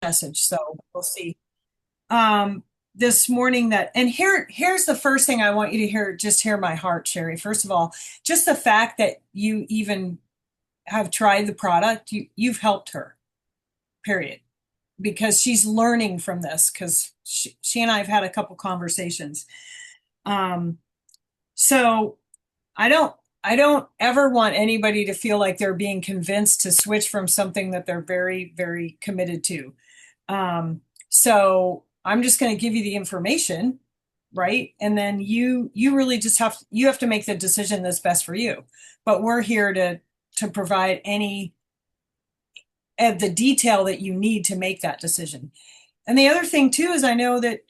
message, so we'll see. Um, this morning and here's the first thing I want you to hear, just hear my heart, Sherry. First of all, just the fact that you even have tried the product, you've helped her, period. Because she's learning from this, because she and I have had a couple conversations. Um, so I don't ever want anybody to feel like they're being convinced to switch from something that they're very, very committed to. So I'm just going to give you the information, right? And then you really just have to make the decision that's best for you. But we're here to provide any of the detail that you need to make that decision. And the other thing too is I know that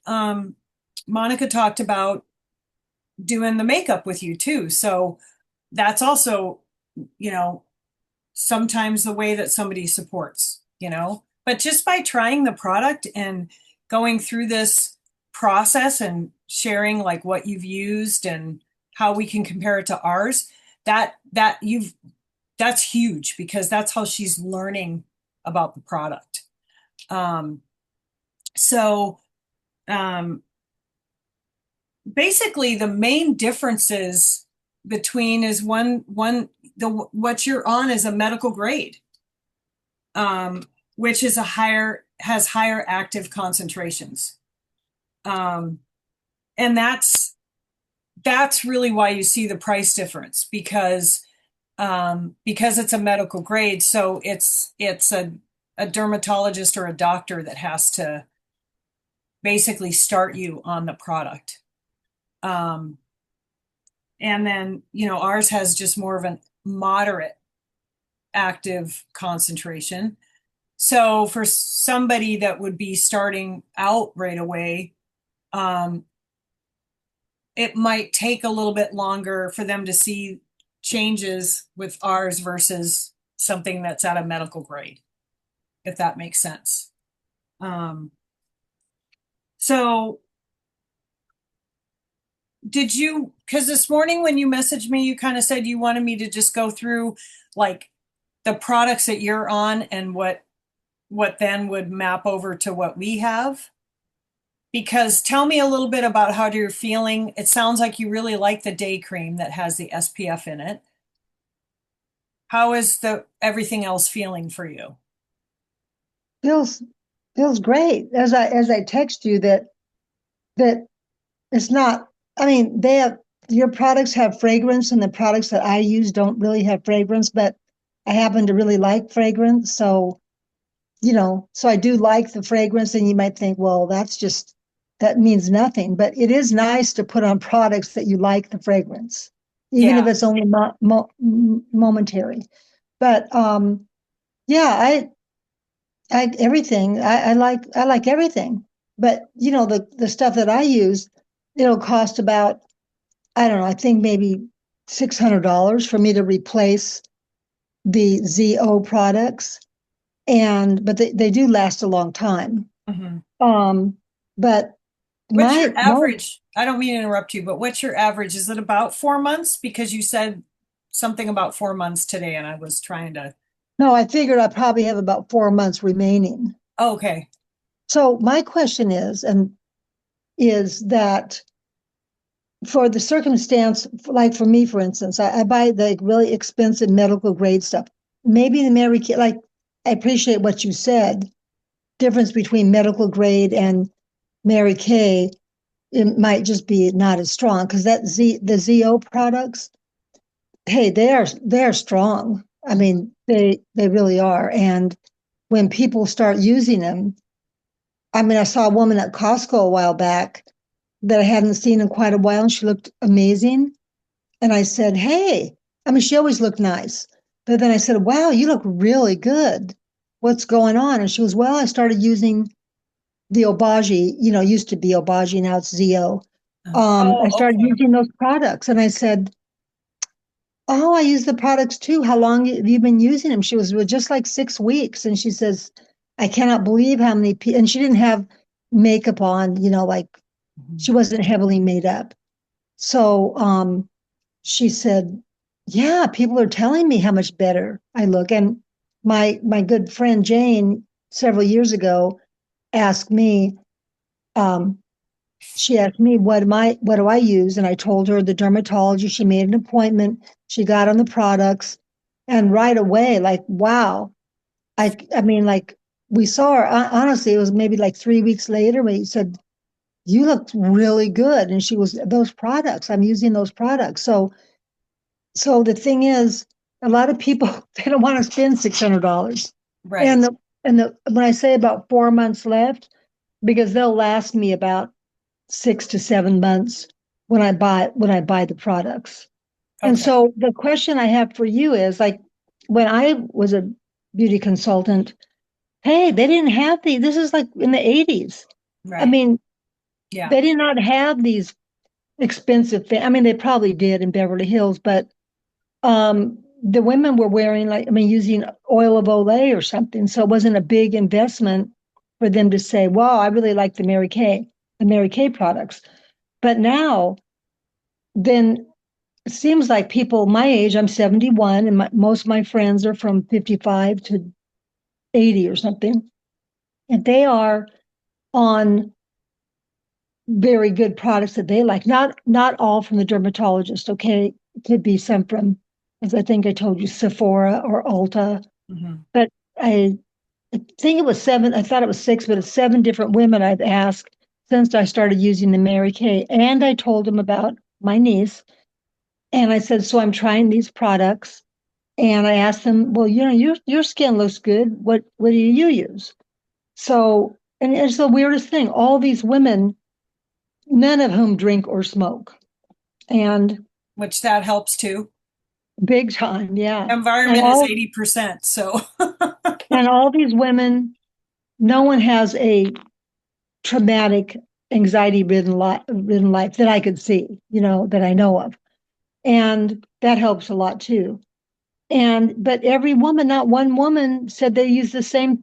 Monica talked about doing the makeup with you too. So that's also, you know, sometimes the way that somebody supports, But just by trying the product and going through this process and sharing like what you've used and how we can compare it to ours, that's huge because that's how she's learning about the product. Um, so um, basically the main differences between is the what you're on is a medical grade, which is has higher active concentrations. Um, and that's really why you see the price difference because it's a medical grade. So it's a dermatologist or a doctor that has to basically start you on the product. Um, and then, ours has just more of a moderate active concentration. So for somebody that would be starting out right away, um, it might take a little bit longer for them to see changes with ours versus something that's at a medical grade, if that makes sense. Um, so because this morning when you messaged me, you kind of said you wanted me to just go through like the products that you're on and what then would map over to what we have. Because tell me a little bit about how you're feeling. It sounds like you really like the day cream that has the SPF in it. How is the everything else feeling for you? feels feels great. As I text you that it's not. I mean, they have your products have fragrance, and the products that I use don't really have fragrance. But I happen to really like fragrance, so so I do like the fragrance. And you might think, well, that means nothing, but it is nice to put on products that you like the fragrance, even if Yeah. it's only momentary. But yeah, I everything. I like everything. But the stuff that I use, it'll cost about, I don't know, I think maybe $600 for me to replace the ZO products. But they do last a long time. Mhm. Um, but What's your my average? I don't mean to interrupt you, but what's your average? Is it about 4 months? Because you said something about 4 months today, and I was trying to. no, I figured I probably have about 4 months remaining. Oh, okay. So my question is that for the circumstance, like for me, for instance, I buy the really expensive medical grade stuff. Maybe the Mary Kay, like I appreciate what you said, difference between medical grade and Mary Kay, it might just be not as strong because the ZO products, hey, they are strong. I mean, they really are. And when people start using them, I mean, I saw a woman at Costco a while back that I hadn't seen in quite a while, and she looked amazing. And I said, hey, I mean, she always looked nice. But then I said, wow, you look really good. What's going on? And she was, well, I started using the Obagi, used to be Obagi, now it's ZO. I Oh, started okay. using those products. And I said, oh, I use the products too. How long have you been using them? She was, well, just like 6 weeks. And she says, I cannot believe how many people, and she didn't have makeup on, like Mhm. she wasn't heavily made up. So she said, yeah, people are telling me how much better I look. And my good friend Jane, several years ago asked me, um, she asked me what do I use, and I told her the dermatologist. She made an appointment. She got on the products, and right away, like wow, I mean, like we saw her. Honestly, it was maybe like 3 weeks later. We said, "You look really good," and she was those products. I'm using those products. So the thing is, a lot of people they don't want to spend $600, Right. and the when I say about 4 months left, because they'll last me about 6 to 7 months when I buy the products. And Okay. so the question I have for you is like when I was a beauty consultant, hey, they didn't have these. This is like in the 80s. I Right. mean, Yeah. they did not have these expensive things. I mean, they probably did in Beverly Hills, but the women were wearing like, I mean, using oil of Olay or something. So it wasn't a big investment for them to say, wow, I really like the Mary Kay products. But now, then it seems like people my age, I'm 71, and most of my friends are from 55 to 80 or something, and they are on very good products that they like. Not all from the dermatologist, okay? It could be some from, as I think I told you, Sephora or Ulta. Hmm. But I think it was seven, I thought it was six, but it's seven different women I've asked since I started using the Mary Kay. And I told them about my niece. And I said, so I'm trying these products. And I asked them, well, your skin looks good. What do you use? So, and it's the weirdest thing. All these women, none of whom drink or smoke, and Which that helps too. big time, yeah. And Environment is all 80%. So, and all these women, no one has a traumatic, anxiety ridden life that I could see, that I know of, and that helps a lot too. And but every woman, not one woman said they use the same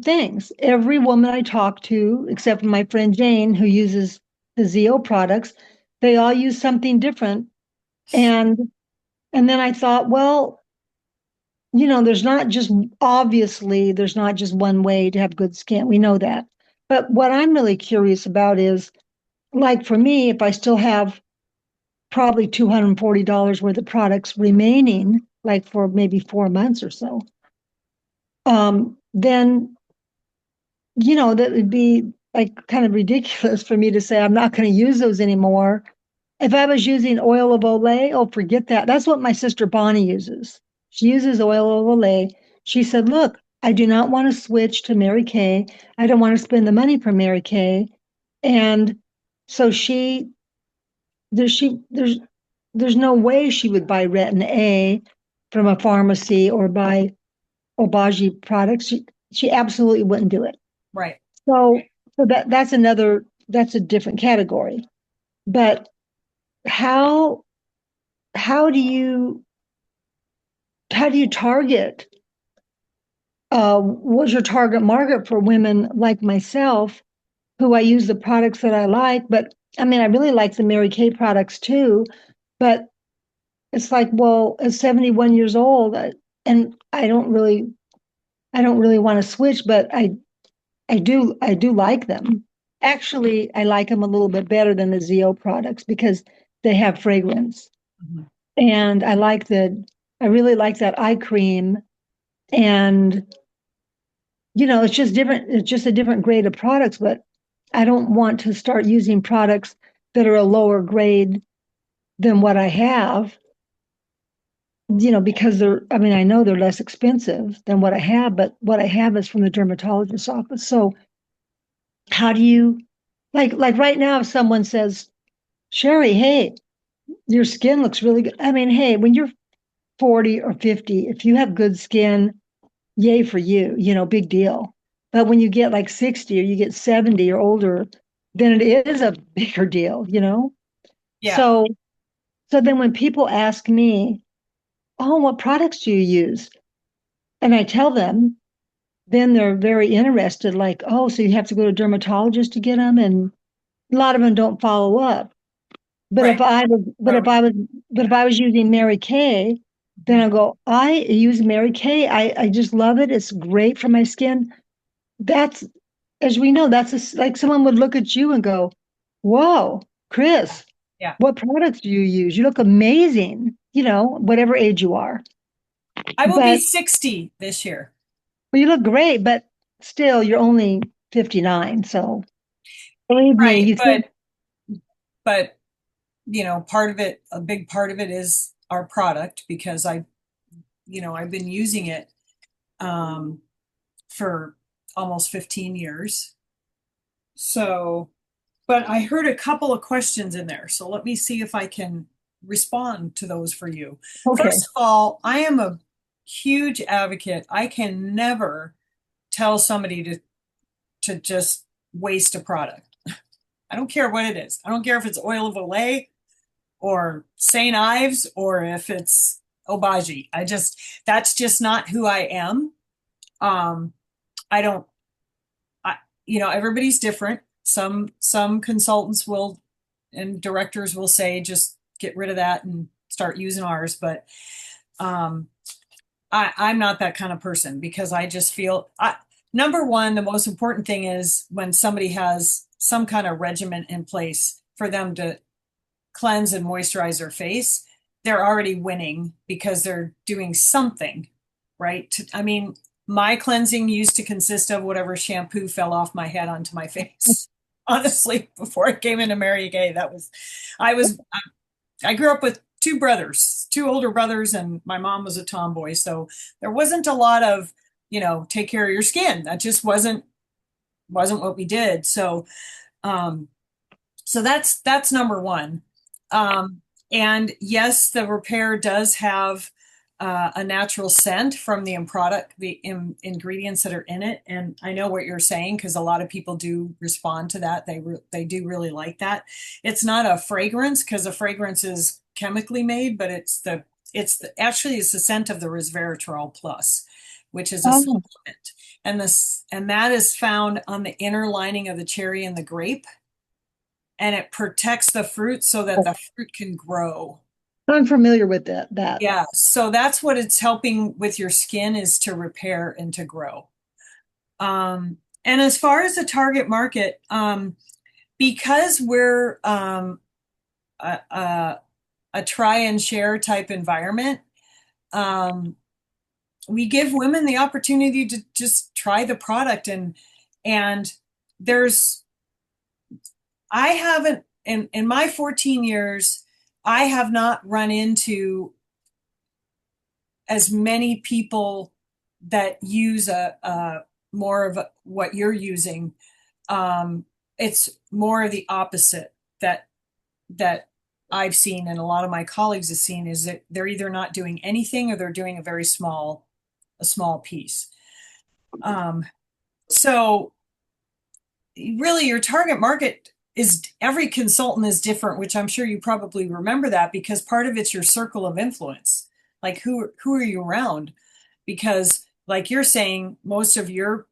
things. Every woman I talked to, except for my friend Jane, who uses the ZO products, they all use something different. And and then I thought, well, there's not just obviously there's not just one way to have good skin. We know that. But what I'm really curious about is like for me, if I still have probably $240 worth of products remaining, like for maybe 4 months or so, then that would be like kind of ridiculous for me to say I'm not going to use those anymore. If I was using oil of Olay, oh, forget that. That's what my sister Bonnie uses. She uses oil of Olay. She said, look, I do not want to switch to Mary Kay. I don't want to spend the money for Mary Kay. And so there's no way she would buy Retin A from a pharmacy or buy Obagi products. She absolutely wouldn't do it. right. So that's a different category. But how how do you how do you target what's your target market for women like myself who I use the products that I like, but I mean I really like the Mary Kay products too, but it's like, well, at 71 years old, and I don't really want to switch, but I do like them. Actually, I like them a little bit better than the ZO products because they have fragrance. Mhm. And I really like that eye cream. And, it's just different. It's just a different grade of products, but I don't want to start using products that are a lower grade than what I have, because I mean, I know they're less expensive than what I have, but what I have is from the dermatologist's office. So how do you, like right now, if someone says, Sherry, hey, your skin looks really good. I mean, hey, when you're 40 or 50, if you have good skin, yay for you, big deal. But when you get like 60 or you get 70 or older, then it is a bigger deal. Yeah. So so then when people ask me, oh, what products do you use? And I tell them, then they're very interested, like, oh, so you have to go to a dermatologist to get them, and a lot of them don't follow up. But Right. if I was, but Or, if I was, but if I was using Mary Kay, then mhm. I go, I use Mary Kay. I just love it. It's great for my skin. that's, as we know, like someone would look at you and go, whoa, Chris, Yeah. what products do you use? You look amazing, whatever age you are. I will be But 60 this year. well, you look great, but still, you're only 59. So believe me, Right. you think, But, part of it, a big part of it is our product because I've been using it um, for almost 15 years. So, but I heard a couple of questions in there. So let me see if I can respond to those for you. okay, First of all, I am a huge advocate. I can never tell somebody to just waste a product. I don't care what it is. I don't care if it's oil of Olay or St. Ives or if it's Obagi. That's just not who I am. Um, I don't, I, everybody's different. Some consultants will and directors will say just get rid of that and start using ours. But um, I'm not that kind of person because I just feel number one, the most important thing is when somebody has some kind of regimen in place for them to cleanse and moisturize their face, they're already winning because they're doing something, right? I mean, my cleansing used to consist of whatever shampoo fell off my head onto my face. Honestly, before I came into Mary Gay, I was, I grew up with two brothers, two older brothers, and my mom was a tomboy. So there wasn't a lot of, take care of your skin. That just wasn't what we did. Um, so that's number one. Um, and yes, the repair does have a natural scent from the product, ingredients that are in it. And I know what you're saying because a lot of people do respond to that. They do really like that. It's not a fragrance because a fragrance is chemically made, but actually it's the scent of the resveratrol plus, which is a oh, supplement. And that is found on the inner lining of the cherry and the grape, and it protects the fruit so that the fruit can grow. I'm familiar with that. Yeah, so that's what it's helping with your skin is to repair and to grow. And as far as the target market, because we're a, a try and share type environment, um, we give women the opportunity to just try the product and there's I haven't in my 14 years, I have not run into as many people that use a more of what you're using. It's more of the opposite that I've seen and a lot of my colleagues have seen is that they're either not doing anything or they're doing a small piece. Um, so really your target market is every consultant is different, which I'm sure you probably remember that because part of it's your circle of influence. Like who are you around? Because like you're saying, most of your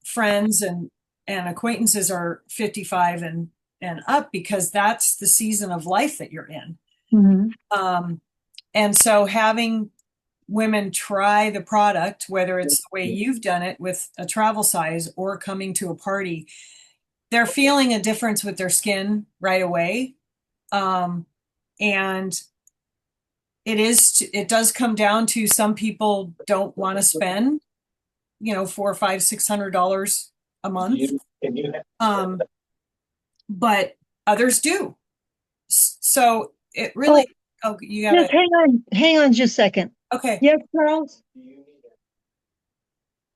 friends and acquaintances are 55 and up because that's the season of life that you're in. Mhm. Um, and so having women try the product, whether it's the way you've done it with a travel size or coming to a party, they're feeling a difference with their skin right away. Um, and it does come down to some people don't want to spend, $400, $500, $600 a month. Um, but others do. So it Oh, really, oh, you just gotta, hang on just a second. okay. Yes, Charles?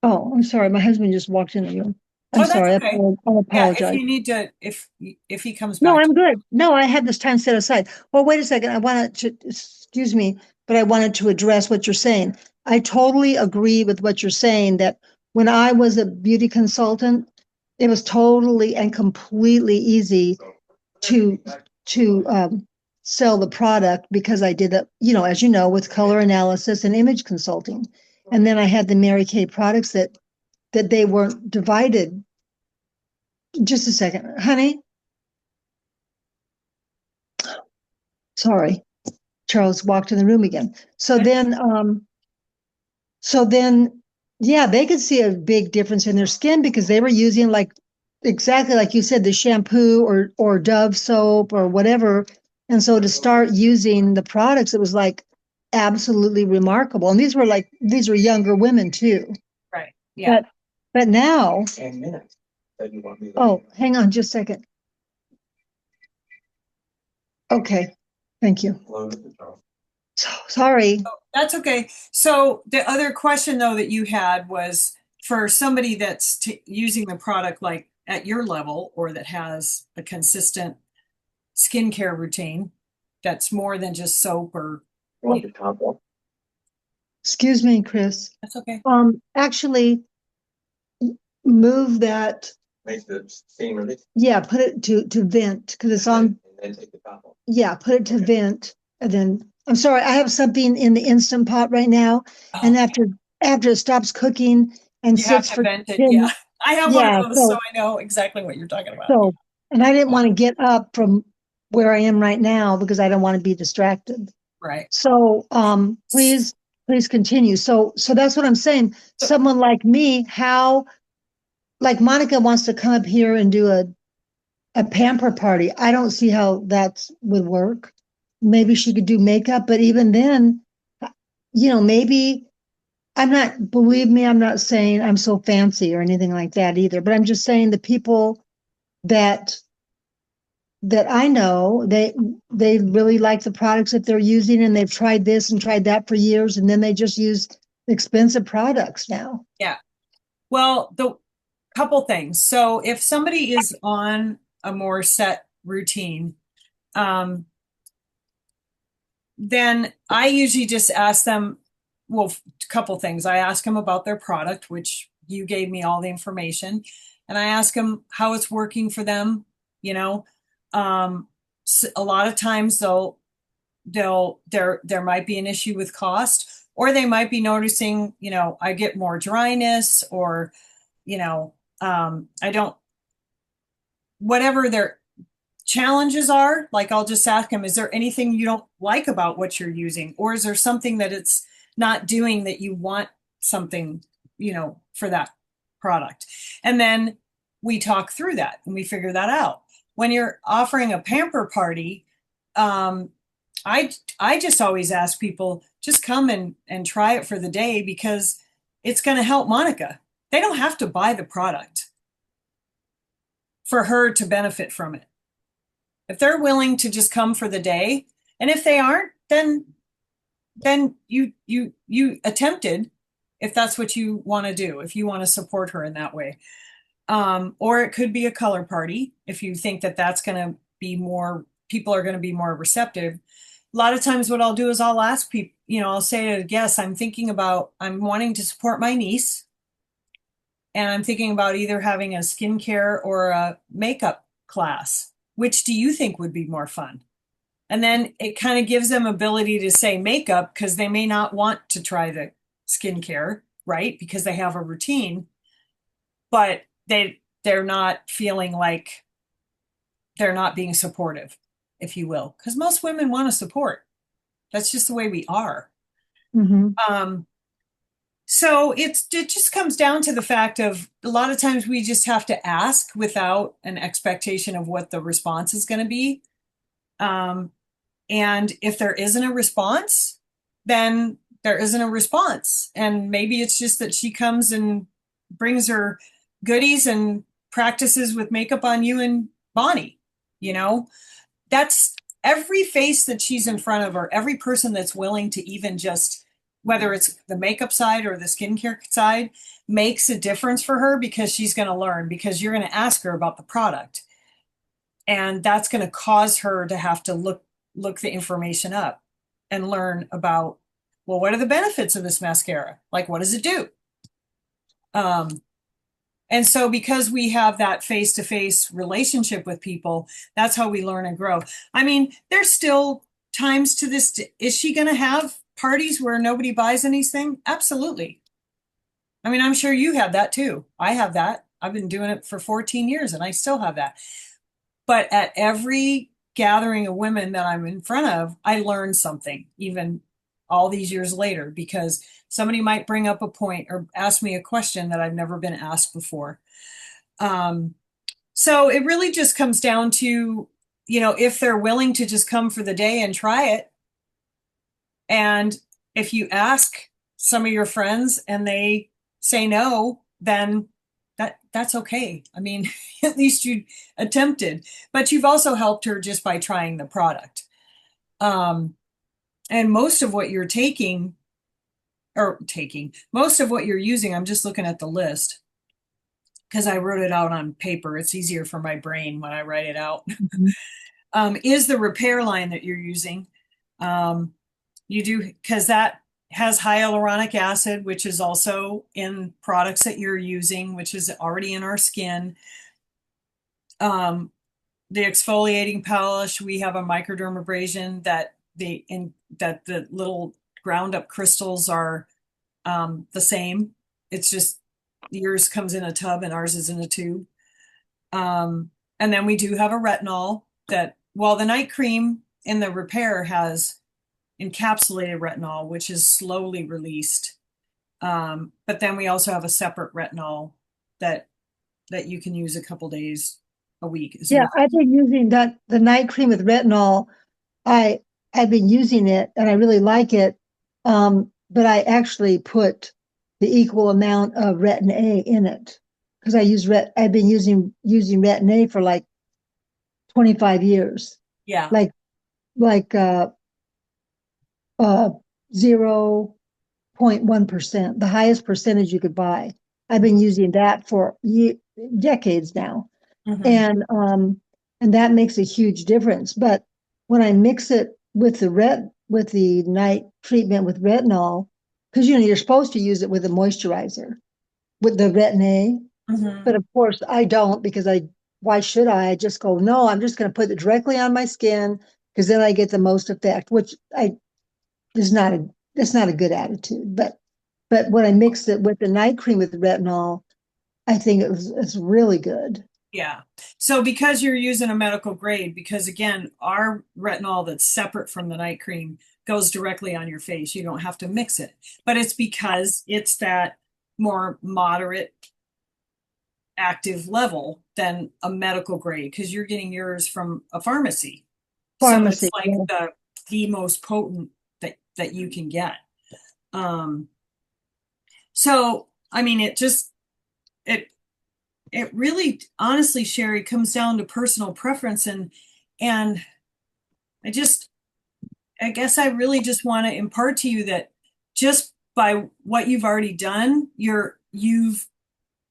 Oh, I'm sorry. My husband just walked in the room. I'm Oh, that's sorry. okay. I Yeah, if apologize. you need to, if he comes No, back. I'm good. No, I had this time set aside. Well, wait a second. I wanted to, excuse me, but I wanted to address what you're saying. I totally agree with what you're saying that when I was a beauty consultant, it was totally and completely easy to to sell the product because I did it, as you know, with color analysis and image consulting. And then I had the Mary Kay products that they weren't divided. Just a second, honey. Sorry. Charles walked in the room again. So then Yeah, they could see a big difference in their skin because they were using like exactly like you said, the shampoo or Dove soap or whatever. And so to start using the products, it was like absolutely remarkable. And these were younger women too. Right. Yeah. But but now, oh, hang on just a second. Okay, thank you. So sorry. That's okay. So the other question though that you had was for somebody that's using the product like at your level or that has a consistent skincare routine that's more than just soap or Excuse me, Chris. that's okay. Actually, move that. Yeah, put it to vent because it's on. Yeah, put it to vent, and then I'm sorry, I have something in the Instant Pot right now, and Oh, after it stops cooking and you have sits to for vent it. Yeah. 10, I have one of yeah, those, so I know exactly what you're talking about. Yeah. and I didn't want to get up from where I am right now because I don't want to be distracted. Right. So, please continue. So that's what I'm saying. So, Someone like me, how, like Monica wants to come up here and do a pamper party. I don't see how that would work. Maybe she could do makeup, but even then, maybe believe me, I'm not saying I'm so fancy or anything like that either, but I'm just saying the people that I know, they really like the products that they're using and they've tried this and tried that for years and then they just use expensive products now. yeah. Well, the couple things. So if somebody is on a more set routine, um, then I usually just ask them, well, a couple things. I ask them about their product, which you gave me all the information, and I ask them how it's working for them. You know, um, a lot of times there might be an issue with cost, or they might be noticing, I get more dryness, or I don't whatever their challenges are, like I'll just ask them, is there anything you don't like about what you're using? Or is there something that it's not doing that you want something, for that product? And then we talk through that and we figure that out. When you're offering a pamper party, um, I just always ask people just come and try it for the day because it's going to help Monica. They don't have to buy the product for her to benefit from it. If they're willing to just come for the day, and if they aren't, then you attempted if that's what you want to do, if you want to support her in that way. Or it could be a color party if you think that that's going to be more, people are going to be more receptive. A lot of times what I'll do is I'll ask people, I'll say to guests, I'm wanting to support my niece and I'm thinking about either having a skincare or a makeup class. Which do you think would be more fun? And then it kind of gives them ability to say makeup because they may not want to try the skincare, right? Because they have a routine, but they're not feeling like they're not being supportive, if you will. Because most women want to support. That's just the way we are. Mm-hmm. So it just comes down to the fact of a lot of times we just have to ask without an expectation of what the response is going to be. Um, and if there isn't a response, then there isn't a response. And maybe it's just that she comes and brings her goodies and practices with makeup on you and Bonnie. You know, that's every face that she's in front of her, every person that's willing to even just, whether it's the makeup side or the skincare side, makes a difference for her because she's going to learn because you're going to ask her about the product. And that's going to cause her to have to look the information up and learn about, well, what are the benefits of this mascara? Like, what does it do? Um, and so because we have that face-to-face relationship with people, that's how we learn and grow. I mean, there's still times to this. Is she going to have parties where nobody buys anything? Absolutely. I mean, I'm sure you have that too. I have that. I've been doing it for 14 years and I still have that. But at every gathering of women that I'm in front of, I learn something, even all these years later, because somebody might bring up a point or ask me a question that I've never been asked before. Um, so it really just comes down to, if they're willing to just come for the day and try it. And if you ask some of your friends and they say no, then that's okay. I mean, at least you attempted, but you've also helped her just by trying the product. Um, and most of what you're most of what you're using, I'm just looking at the list because I wrote it out on paper. It's easier for my brain when I write it out. Mhm. Is the repair line that you're using. Um, you do, because that has hyaluronic acid, which is also in products that you're using, which is already in our skin. Um, the exfoliating polish, we have a microdermabrasion that the little ground up crystals are the same. It's just yours comes in a tub and ours is in a tube. Um, and then we do have a retinol that, well, the night cream in the repair has encapsulated retinol, which is slowly released. But then we also have a separate retinol that you can use a couple days a week. Yeah, I've been using the night cream with retinol. I I've been using it and I really like it. But I actually put the equal amount of Retin A in it because I've been using Retin A for like 25 years. Yeah. Like like uh 0.1%, the highest percentage you could buy. I've been using that for decades now. Hmm. And that makes a huge difference. But when I mix it with the night treatment with retinol, because you're supposed to use it with a moisturizer with the retin A, Hmm. but of course I don't because I why should I? I just go, no, I'm just going to put it directly on my skin because then I get the most effect, which I is not a that's not a good attitude. But when I mix it with the night cream with the retinol, I think it's really good. Yeah. So because you're using a medical grade, because again, our retinol that's separate from the night cream goes directly on your face. You don't have to mix it. But it's because it's that more moderate active level than a medical grade because you're getting yours from a pharmacy. So it's Pharmacy. like Yeah. the most potent that you can get. Um, so I mean, it it really honestly, Sherry, comes down to personal preference and I just I guess I really just want to impart to you that just by what you've already done, you've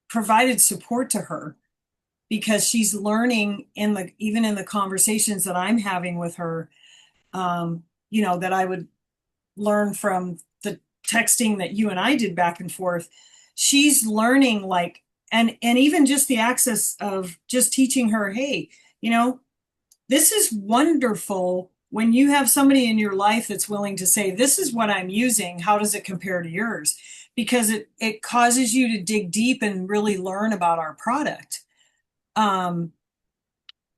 provided support to her because she's learning even in the conversations that I'm having with her, that I would learn from the texting that you and I did back and forth. She's learning like and even just the access of just teaching her, hey, you know, this is wonderful when you have somebody in your life that's willing to say, this is what I'm using. How does it compare to yours? Because it causes you to dig deep and really learn about our product. Um,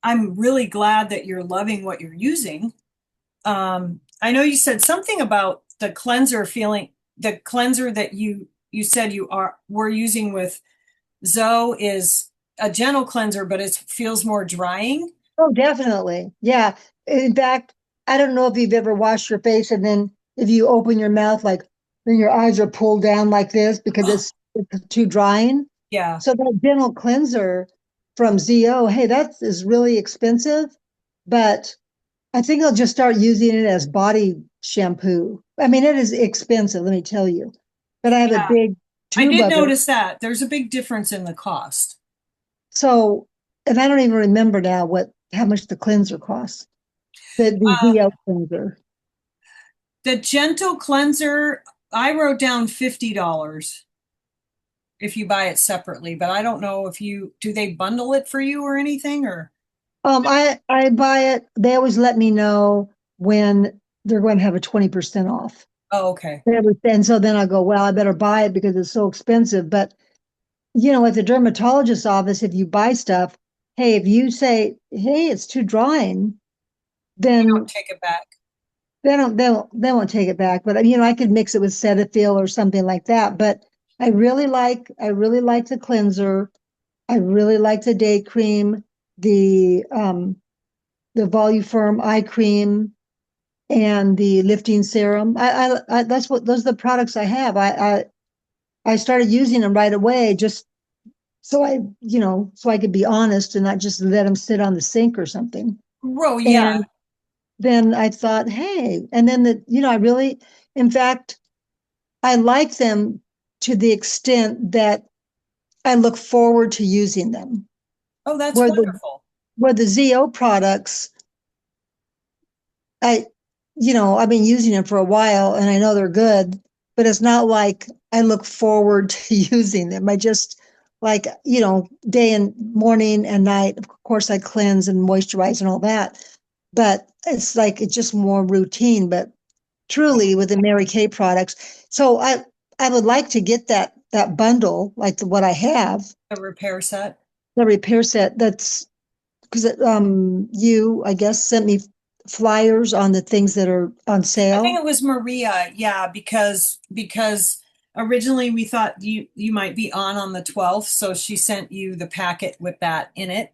I'm really glad that you're loving what you're using. I know you said something about the cleanser that you said were using with Zoe is a gentle cleanser, but it feels more drying. Oh, definitely. Yeah. In fact, I don't know if you've ever washed your face and then if you open your mouth, like then your eyes are pulled down like this because it's too drying. Yeah. So that dental cleanser from ZO, hey, that is really expensive, but I think I'll just start using it as body shampoo. I mean, it is expensive, let me tell you, but I have a Yeah. big I tube did of it. notice that. There's a big difference in the cost. So, and I don't even remember now how much the cleanser costs. The Uh, ZL cleanser. the Gentle Cleanser, I wrote down $50 if you buy it separately, but I don't know if do they bundle it for you or anything or I buy it. They always let me know when they're going to have a 20% off. oh, okay. And so then I go, well, I better buy it because it's so expensive. But at the dermatologist's office, if you buy stuff, hey, if you say, hey, it's too drying, You don't then take it back. they won't take it back. But I could mix it with Cetaphil or something like that. But I really like the cleanser. I really like the day cream, the Voluform eye cream, and the lifting serum. Those are the products I have. I started using them right away, just so I could be honest and not just let them sit on the sink or something. Bro, yeah. And then I thought, hey, and then I really, in fact, I like them to the extent that I look forward to using them. Oh, that's Where the wonderful. where the ZO products, I, I've been using them for a while and I know they're good, but it's not like I look forward to using them. I just like, day and morning and night. Of course, I cleanse and moisturize and all that, but it's just more routine. But truly with the Mary Kay products, so I would like to get that bundle like what I have, A repair set. the repair set. That's because you, I guess, sent me flyers on the things that are on I think sale. it was Maria, yeah, because originally we thought you might be on the 12th, so she sent you the packet with that in it.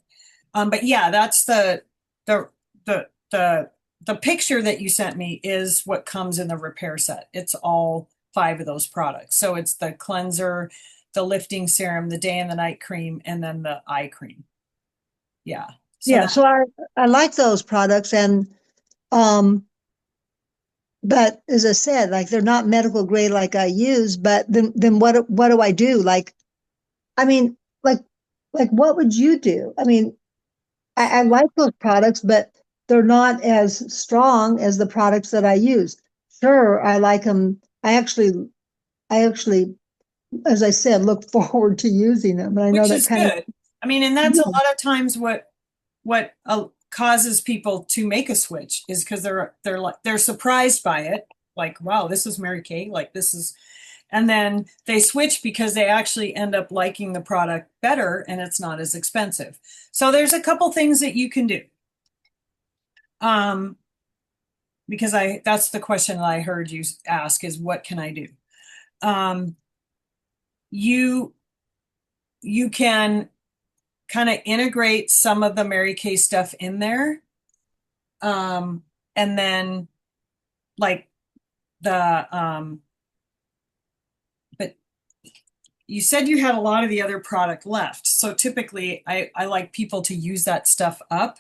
But yeah, that's the the the the picture that you sent me is what comes in the repair set. It's all five of those products. So it's the cleanser, the lifting serum, the day and the night cream, and then the eye cream. Yeah. So Yeah, that so I like those products, and um but as I said, like they're not medical grade like I use, but then what do I do? Like, I mean, like what would you do? I mean, I like those products, but they're not as strong as the products that I use. Sure, I like them. I actually, as I said, look forward to using them. And I know which that is kind of, good. I mean, and that's a yeah. lot of times what causes people to make a switch is because they're surprised by it, like wow, this is Mary Kay, like this is, and then they switch because they actually end up liking the product better and it's not as expensive. So there's a couple things that you can do. Um, because I that's the question that I heard you ask is what can I do? Um, you you can kind of integrate some of the Mary Kay stuff in there. And then like but you said you had a lot of the other product left. So typically I like people to use that stuff up.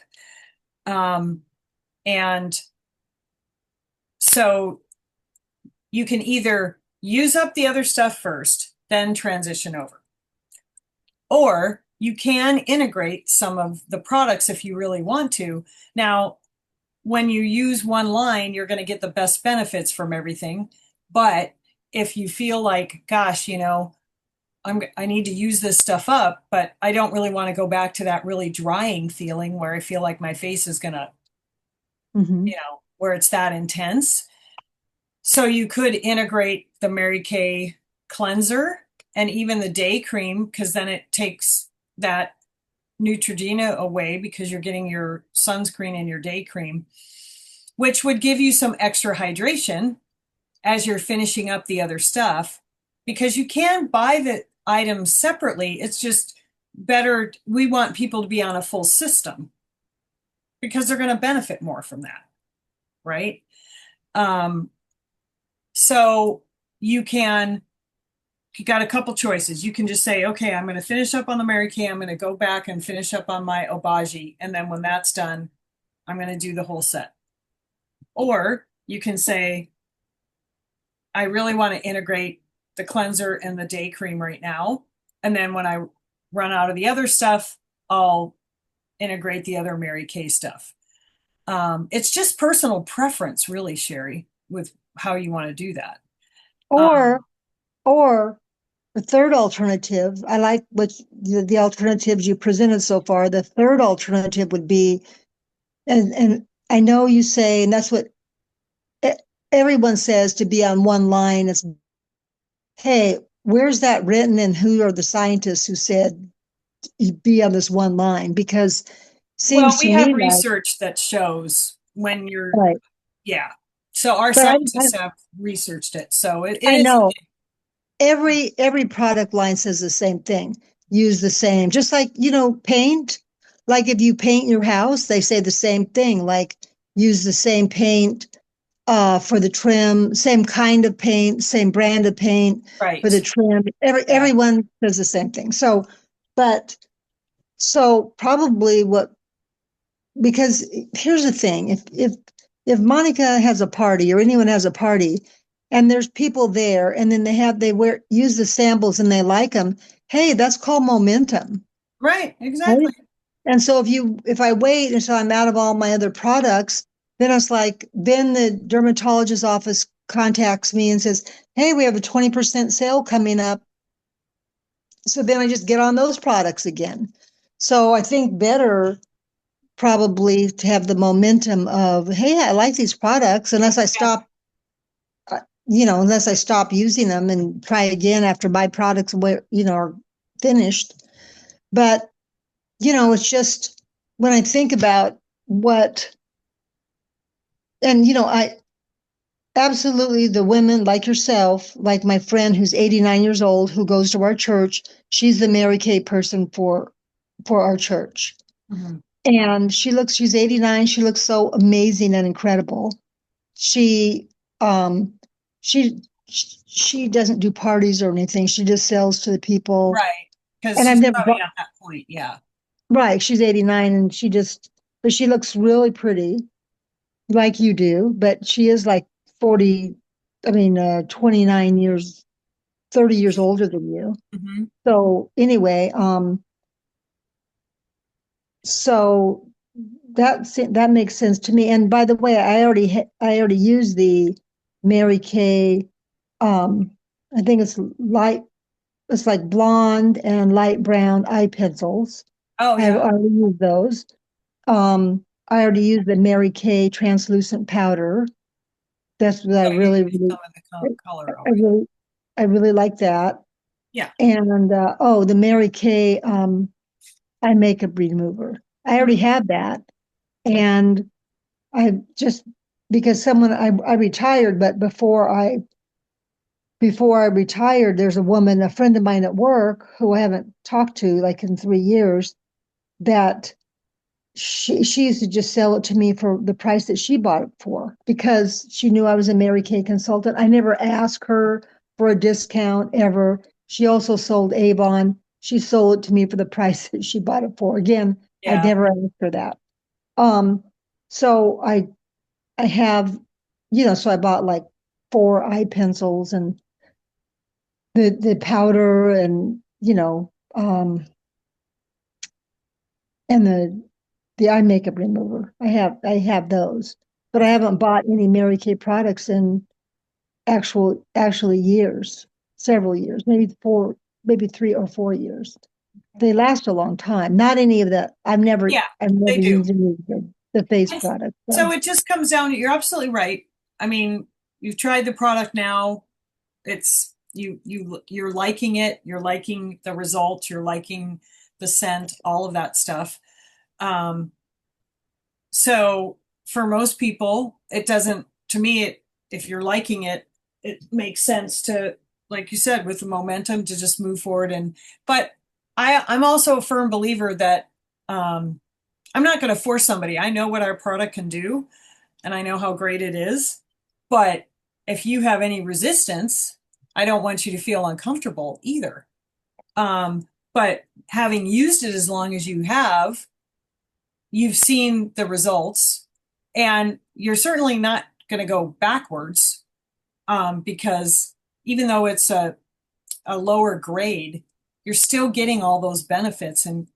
Um, and so you can either use up the other stuff first, then transition over. Or you can integrate some of the products if you really want to. Now, when you use one line, you're going to get the best benefits from everything. But if you feel like, gosh, I need to use this stuff up, but I don't really want to go back to that really drying feeling where I feel like my face is going to, Mhm. where it's that intense. So you could integrate the Mary Kay cleanser and even the day cream, because then it takes that Neutrogena away because you're getting your sunscreen and your day cream, which would give you some extra hydration as you're finishing up the other stuff because you can buy the items separately. It's just better. We want people to be on a full system because they're going to benefit more from that, right? Um, so you can, you got a couple choices. You can just say, okay, I'm going to finish up on the Mary Kay. I'm going to go back and finish up on my Obagi. And then when that's done, I'm going to do the whole set. Or you can say, I really want to integrate the cleanser and the day cream right now. And then when I run out of the other stuff, I'll integrate the other Mary Kay stuff. It's just personal preference, really, Sherry, with how you want to do that. Or, Um, or the third alternative, I like the alternatives you presented so far. The third alternative would be, and I know you say, and that's what e- everyone says to be on one line. It's, hey, where's that written, and who are the scientists who said you be on this one line? Because well, seems to we have me like, research that shows when you're, right, yeah. So our But scientists have researched it. So it I is. know every product line says the same thing. Use the same, just like, paint. Like if you paint your house, they say the same thing. Like use the same paint for the trim, same kind of paint, same brand of paint for the Right. trim. Yeah. Everyone says the same thing. But so probably because here's the thing, if Monica has a party or anyone has a party and there's people there and then they use the samples and they like them, hey, that's called momentum. Right. Right? Exactly. And so if I wait until I'm out of all my other products, then it's like then the dermatologist's office contacts me and says, "Hey, we have a 20% sale coming up." So then I just get on those products again. So I think better probably to have the momentum of, "Hey, I like these products," Yeah. unless I stop using them and try again after my products are finished. But it's just when I think about what, and I absolutely the women like yourself, like my friend who's 89 years old who goes to our church, she's the Mary Kay person for our church. Mhm. And she's 89, she looks so amazing and incredible. She um she she doesn't do parties or anything. She just sells to the people. Right. Because And I've she's never probably bought, at that point. Yeah. right, she's 89 and but she looks really pretty like you do, but she is like 40, 29 years, 30 years older than you. Hmm. So anyway, so that makes sense to me. And by the way, I already used the Mary Kay. Um, I think it's like blonde and light brown eye pencils. Oh, I've yeah. already used those. I already used the Mary Kay translucent powder. That's what I So you really, use really, some of the color I already. really, I really like that. Yeah. And the Mary Kay eye makeup remover. I already Mhm. had that, and I just because I retired, but before I retired, there's a friend of mine at work who I haven't talked to like in 3 years, that she used to just sell it to me for the price that she bought it for because she knew I was a Mary Kay consultant. I never asked her for a discount ever. She also sold Avon. She sold it to me for the price that she bought it for. Again, I Yeah. never asked her that. Um, so I have, so I bought like 4 eye pencils and the powder and and the eye makeup remover. I have those, but I Okay. haven't bought any Mary Kay products in actually years, several years, maybe 3 or 4 years. They last a long time. Not any of that. Yeah, I've they never do. used any of the face And products. so So it just comes down to, you're absolutely right. I mean, you've tried the product now. It's you're liking it. You're liking the results. You're liking the scent, all of that stuff. Um, so for most people, it doesn't, to me, if you're liking it, it makes sense to, like you said, with the momentum to just move forward. But I'm also a firm believer that, um, I'm not going to force somebody. I know what our product can do and I know how great it is. But if you have any resistance, I don't want you to feel uncomfortable either. But having used it as long as you have, you've seen the results and you're certainly not going to go backwards, because even though it's a lower grade, you're still getting all those benefits, and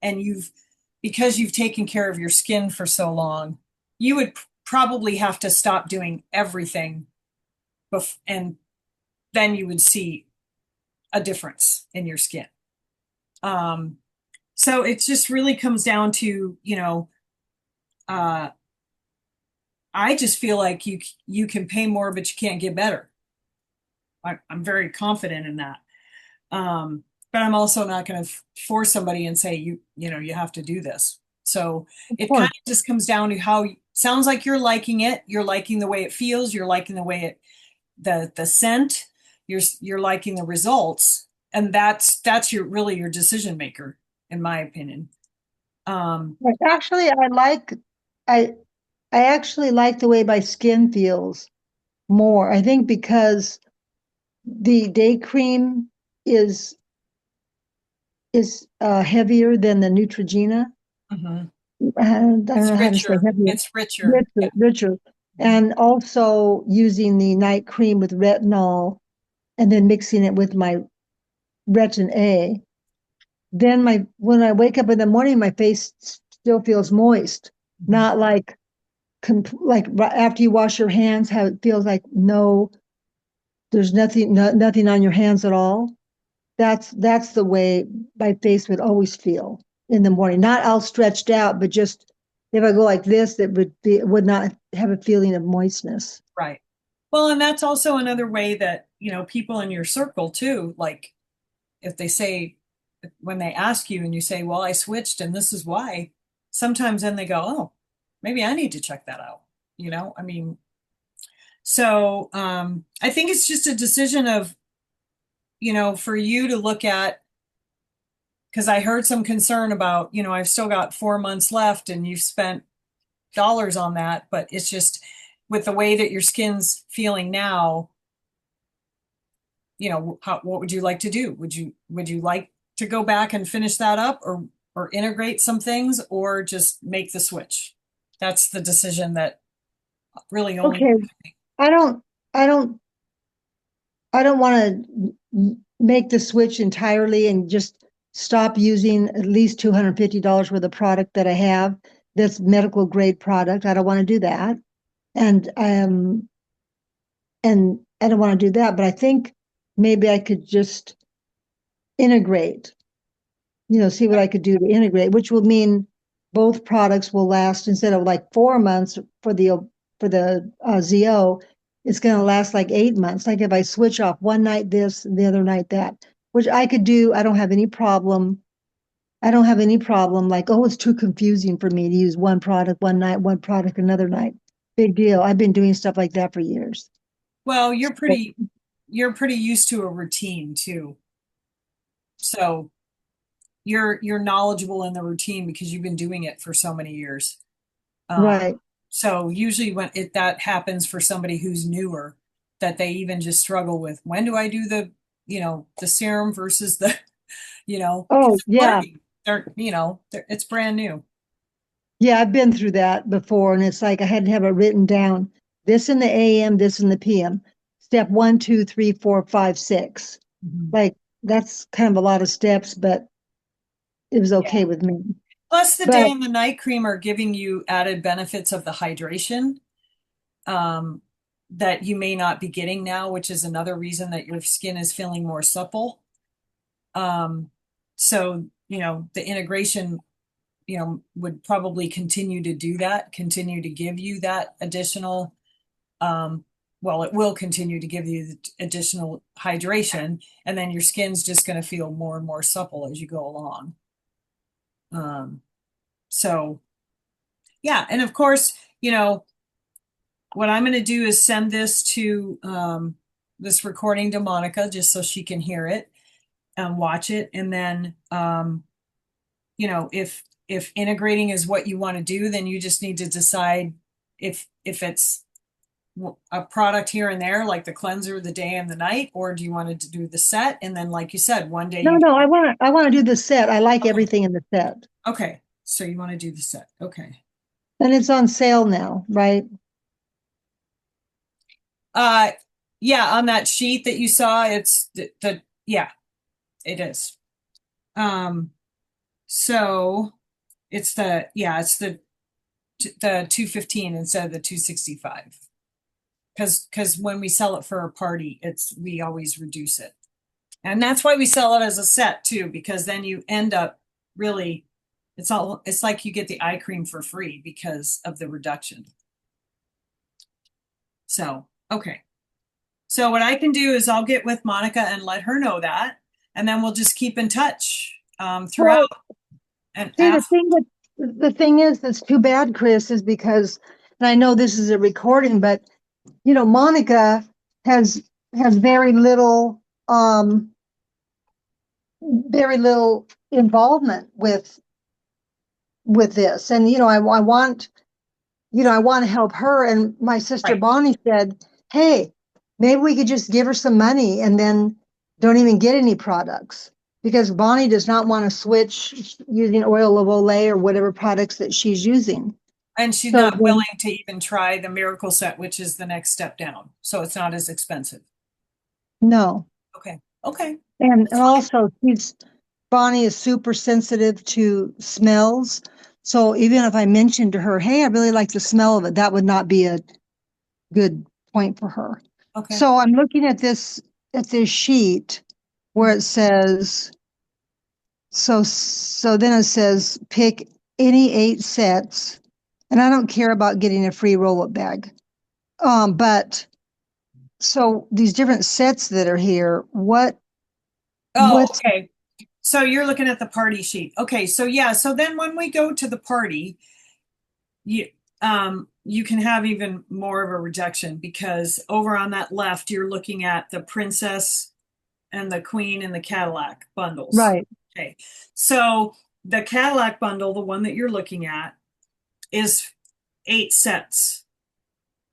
because you've taken care of your skin for so long, you would probably have to stop doing everything, and then you would see a difference in your skin. Um, so it just really comes down to, uh, I just feel like you can pay more, but you can't get better. I'm very confident in that. Um, but I'm also not going to force somebody and say you have to do this. So of it kind course, of just comes down to how sounds like you're liking it. You're liking the way it feels. You're liking the way it, the scent. You're liking the results, and that's your really your decision maker, in my opinion. But actually, I I actually like the way my skin feels more. I think because the day cream is heavier than the Neutrogena. Mhm. And I don't It's know how to say richer. heavier, It's richer. Yeah. richer. And also using the night cream with retinol and then mixing it with my Retin A. Then my when I wake up in the morning, my face still feels moist, Mhm. not like after you wash your hands, how it feels like there's nothing on your hands at all. That's the way my face would always feel in the morning. Not all stretched out, but just if I go like this, it would not have a feeling of moistness. Right. Well, and that's also another way that, people in your circle too, like if they say, when they ask you and you say, well, I switched and this is why, sometimes then they go, oh, maybe I need to check that out. I mean, so I think it's just a decision of, for you to look at, because I heard some concern about, I've still got 4 months left and you've spent dollars on that, but it's just with the way that your skin's feeling now, what would you like to do? Would you like to go back and finish that up, or integrate some things, or just make the switch? That's the decision that really only Okay, I don't, I don't, I don't want to make the switch entirely and just stop using at least $250 worth of product that I have. That's medical grade product. I don't want to do that. And and I don't want to do that, but I think maybe I could just integrate, see what I could do to integrate, which will mean both products will last instead of like 4 months for the ZO, it's going to last like 8 months. Like if I switch off one night this and the other night that, which I could do, I don't have any problem. I don't have any problem like, oh, it's too confusing for me to use one product one night, one product another night. Big deal. I've been doing stuff like that for years. well, you're pretty used to a routine too. So you're knowledgeable in the routine because you've been doing it for so many years. Um, Right. so usually when that happens for somebody who's newer, that they even just struggle with, when do I do the serum versus the, because Oh, they're yeah. learning. It's brand new. Yeah, I've been through that before, and it's like I had to have it written down. This in the AM, this in the PM. Step one, two, three, four, five, six. Mhm. Like that's kind of a lot of steps, but it was Yeah. okay with me. Plus, the But day and the night cream are giving you added benefits of the hydration, um, that you may not be getting now, which is another reason that your skin is feeling more supple. Um, so, the integration, would probably continue to do that, continue to give you that additional, um, well, it will continue to give you the additional hydration, and then your skin's just going to feel more and more supple as you go along. Um, so yeah, and of course, what I'm going to do is send this recording to Monica just so she can hear it and watch it, and then if integrating is what you want to do, then you just need to decide if it's a product here and there, like the cleanser, the day and the night, or do you want to do the set? And then, like you said, one day no, you no, I want to do the set. I like okay, everything in the set. okay, so you want to do the set, okay. And it's on sale now, right? Uh, yeah, on that sheet that you saw, it's the yeah, it is. Um, so it's the 215 instead of the 265. Because when we sell it for a party, we always reduce it. And that's why we sell it as a set too, because then you end up really, it's like you get the eye cream for free because of the reduction. So, okay. So what I can do is I'll get with Monica and let her know that, and then we'll just keep in touch throughout Well, and see, ask. the thing is that's too bad, Chris, is because and I know this is a recording, but you know, Monica has very little involvement with this. And you know, I want, you know, I want to help her. And my sister Right. Bonnie said, hey, maybe we could just give her some money and then don't even get any products, because Bonnie does not want to switch using oil of Olay or whatever products that she's using. And she's So not then, willing to even try the Miracle Set, which is the next step down. So it's not as expensive. no. Okay. Okay. And That's fine. also Bonnie is super sensitive to smells. So even if I mentioned to her, hey, I really like the smell of it, that would not be a good point for her. Okay. So I'm looking at this sheet where it says, so then it says pick any 8 sets, and I don't care about getting a free roll-up bag. But so these different sets that are here, Oh, what's okay. So you're looking at the party sheet. Okay. So yeah. So then when we go to the party, you you can have even more of a rejection because over on that left, you're looking at the princess and the queen and the Cadillac bundles. right? Okay. So the Cadillac bundle, the one that you're looking at, is 8 sets.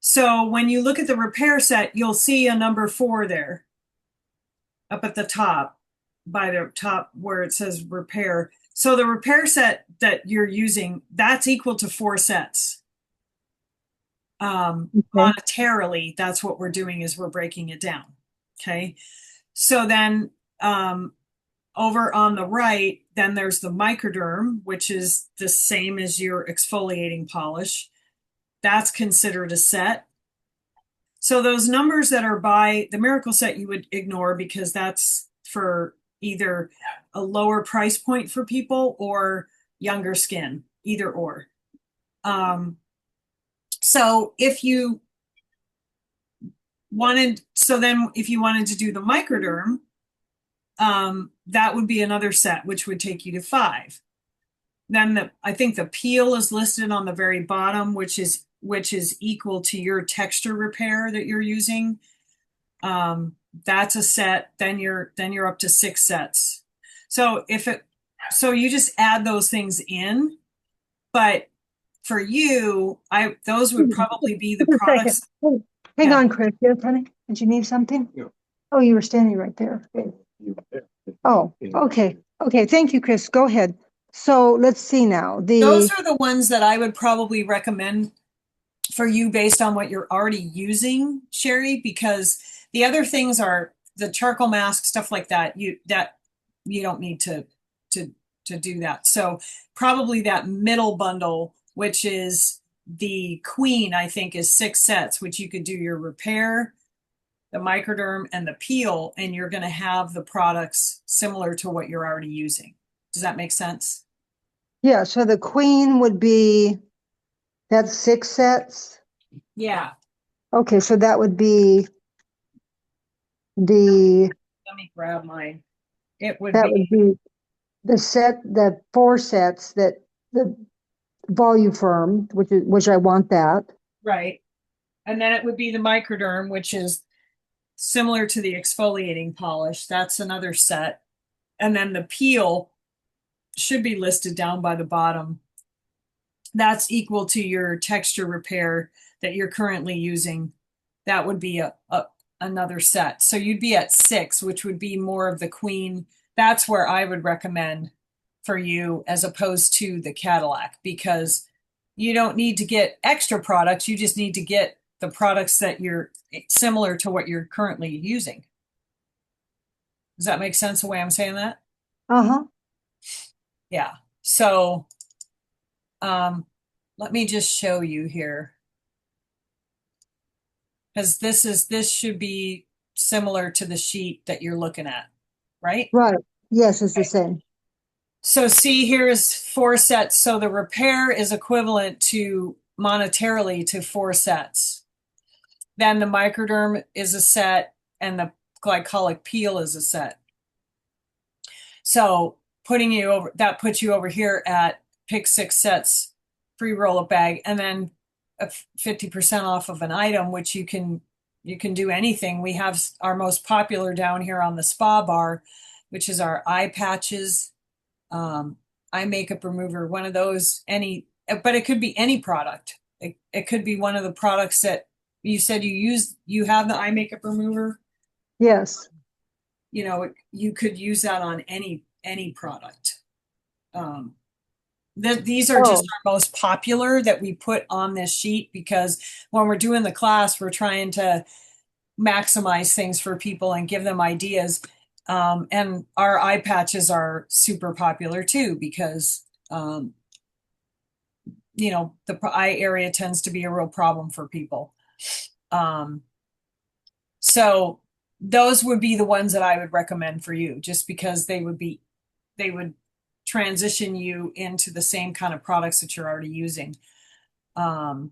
So when you look at the repair set, you'll see a number 4 there up at the top by the top where it says repair. So the repair set that you're using, that's equal to 4 sets. Okay. Monetarily, that's what we're doing is we're breaking it down. Okay. So then over on the right, then there's the microderm, which is the same as your exfoliating polish. That's considered a set. So those numbers that are by the Miracle Set, you would ignore because that's for either a lower price point for people or younger skin, either or. Um, so if you so then if you wanted to do the microderm, that would be another set, which would take you to 5. Then I think the peel is listed on the very bottom, which is equal to your texture repair that you're using. That's a set. Then you're up to 6 sets. So you just add those things in, but for you, those would probably be the Just a second. products. Hey, hang Yeah. on, Chris. Yes, honey. Did you need something? No. Oh, you were standing right there. Okay. Oh, okay. Okay. Thank you, Chris. Go ahead. So let's see now. Those are the ones that I would probably recommend for you based on what you're already using, Sherry, because the other things are the charcoal mask, stuff like that. You don't need to to do that. So probably that middle bundle, which is the queen, I think is 6 sets, which you could do your repair, the microderm, and the peel, and you're going to have the products similar to what you're already using. Does that make sense? Yeah. So the queen would be, that's 6 sets. Yeah. Okay. So that would be the, Let me grab mine. It would that be would be the 4 sets that the volume firm, which I want that. right. And then it would be the microderm, which is similar to the exfoliating polish. That's another set. And then the peel should be listed down by the bottom. That's equal to your texture repair that you're currently using. That would be another set. So you'd be at 6, which would be more of the queen. That's where I would recommend for you as opposed to the Cadillac because you don't need to get extra products. You just need to get the products that you're similar to what you're currently using. Does that make sense the way I'm saying that? Uh-huh. Yeah. So um, let me just show you here because this should be similar to the sheet that you're looking at, right? Right. Yes, it's the Okay. same. So see, here is 4 sets. So the repair is equivalent to monetarily to 4 sets. Then the microderm is a set and the glycolic peel is a set. So putting you over, that puts you over here at pick 6 sets, free roll up bag. And then a 50% off of an item, which you can do anything. We have our most popular down here on the spa bar, which is our eye patches, eye makeup remover, one of those, but it could be any product. It could be one of the products that you said you have the eye makeup remover. Yes. You know, you could use that on any product. These are just Oh, our most popular that we put on this sheet because when we're doing the class, we're trying to maximize things for people and give them ideas. And our eye patches are super popular too because, you know, the eye area tends to be a real problem for people. So those would be the ones that I would recommend for you just because they would transition you into the same kind of products that you're already using for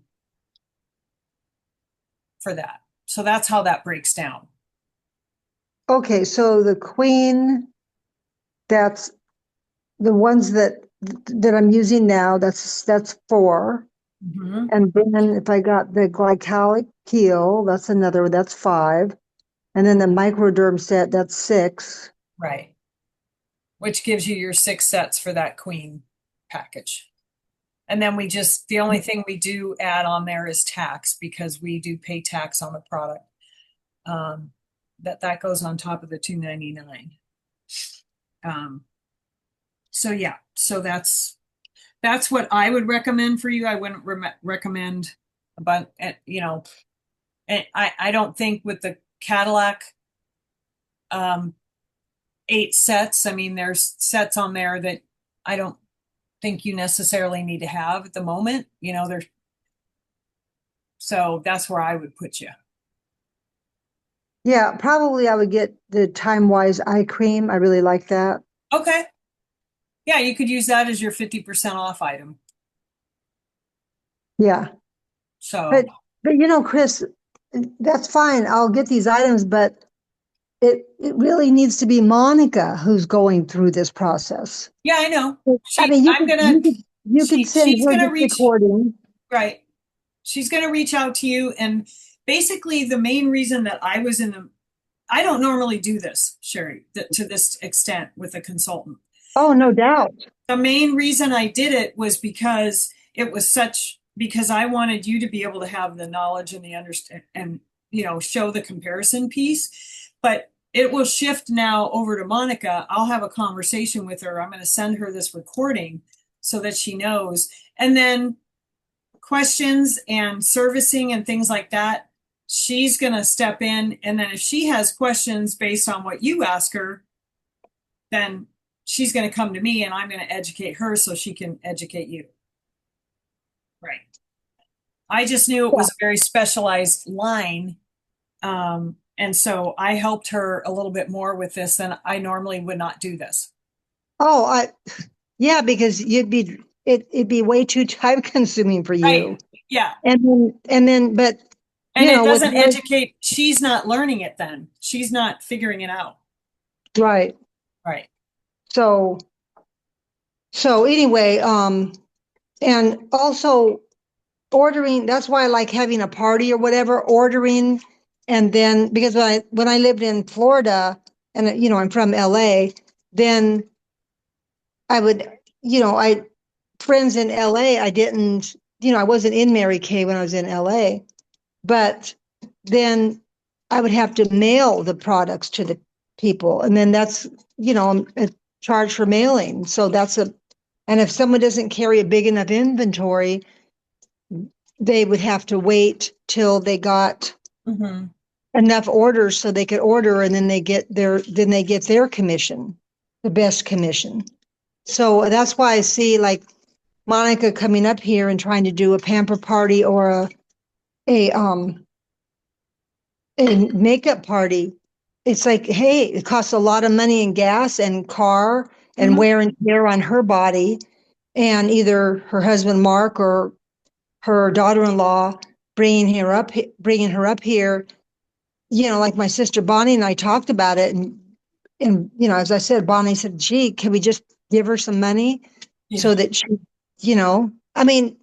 that. So that's how that breaks down. okay. So the queen, that's the ones that I'm using now. That's 4. Mhm. And then if I got the glycolic keel, that's another, that's 5. And then the microderm set, that's 6. Right. Which gives you your 6 sets for that queen package. And then the only thing we do add on there is tax because we do pay tax on the product. That goes on top of the $2.99. So yeah, so that's what I would recommend for you. I wouldn't recommend, but you know, and I don't think with the Cadillac 8 sets. I mean, there's sets on there that I don't think you necessarily need to have at the moment. You know, there's so that's where I would put you. Yeah, probably I would get the Time Wise eye cream. I really like that. Okay. Yeah, you could use that as your 50% off item. Yeah. So But you know, Chris, that's fine. I'll get these items, but it really needs to be Monica who's going through this process. yeah, I know. I mean, you could send She's her gonna this reach recording. right. She's gonna reach out to you and basically the main reason that I don't normally do this, Sherry, to this extent with a consultant. Oh, no doubt. The main reason I did it was because I wanted you to be able to have the knowledge and the understand and you know show the comparison piece. But it will shift now over to Monica. I'll have a conversation with her. I'm going to send her this recording so that she knows. And then questions and servicing and things like that, she's going to step in. And then if she has questions based on what you ask her, then she's going to come to me and I'm going to educate her so she can educate you. Right. I just knew it Yeah. was a very specialized line. And so I helped her a little bit more with this than I normally would not do this. Oh, yeah, because it'd be way too time consuming for Right. you. Yeah. But And you it know, with doesn't educate, she's not learning it then. She's not figuring it out. right. Right. So anyway, and also ordering, that's why I like having a party or whatever, ordering. And then because when I lived in Florida and you know, I'm from LA, then I would, you know, friends in LA, I didn't, you know, I wasn't in Mary Kay when I was in LA, but then I would have to mail the products to the people. And then that's, you know, a charge for mailing. So and if someone doesn't carry a big enough inventory, they would have to wait till they got Mm-hmm. enough orders so they could order and then they get their commission, the best commission. So that's why I see like Monica coming up here and trying to do a pamper party or a makeup party. It's like, hey, it costs a lot of money in gas and car and Mm-hmm. wear and tear on her body, and either her husband Mark or her daughter-in-law bringing her up here. You know, like my sister Bonnie and I talked about it, and you know, as I said, Bonnie said, "Gee, can we just give her some money Yeah. so that she, you know, I mean,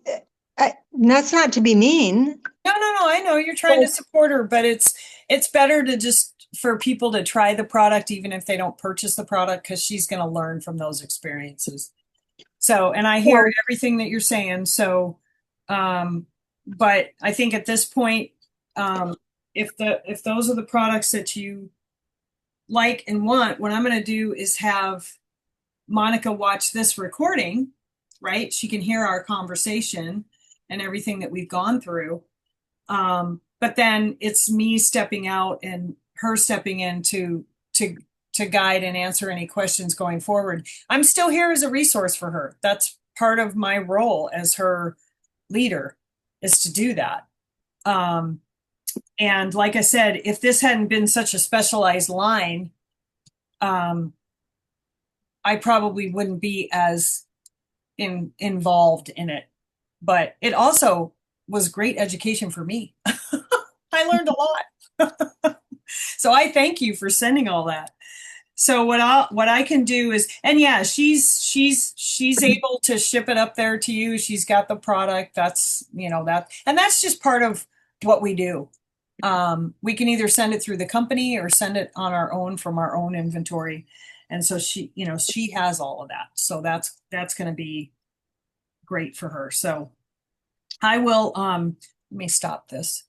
that's not to be mean. No, no, no, I know you're trying to support her, but it's better to just for people to try the product even if they don't purchase the product because she's going to learn from those experiences. So, and I hear Well, everything that you're saying. So, but I think at this point, if those are the products that you like and want, what I'm going to do is have Monica watch this recording, right? She can hear our conversation and everything that we've gone through. But then it's me stepping out and her stepping in to guide and answer any questions going forward. I'm still here as a resource for her. That's part of my role as her leader is to do that. And like I said, if this hadn't been such a specialized line, I probably wouldn't be as involved in it. But it also was great education for me. I learned a lot. So I thank you for sending all that. So what I can do is, and yeah, she's able to ship it up there to you. She's got the product. That's, you know, that, and that's just part of what we do. We can either send it through the company or send it on our own from our own inventory. And so she, you know, she has all of that. So that's going to be great for her. So I will, let me stop this.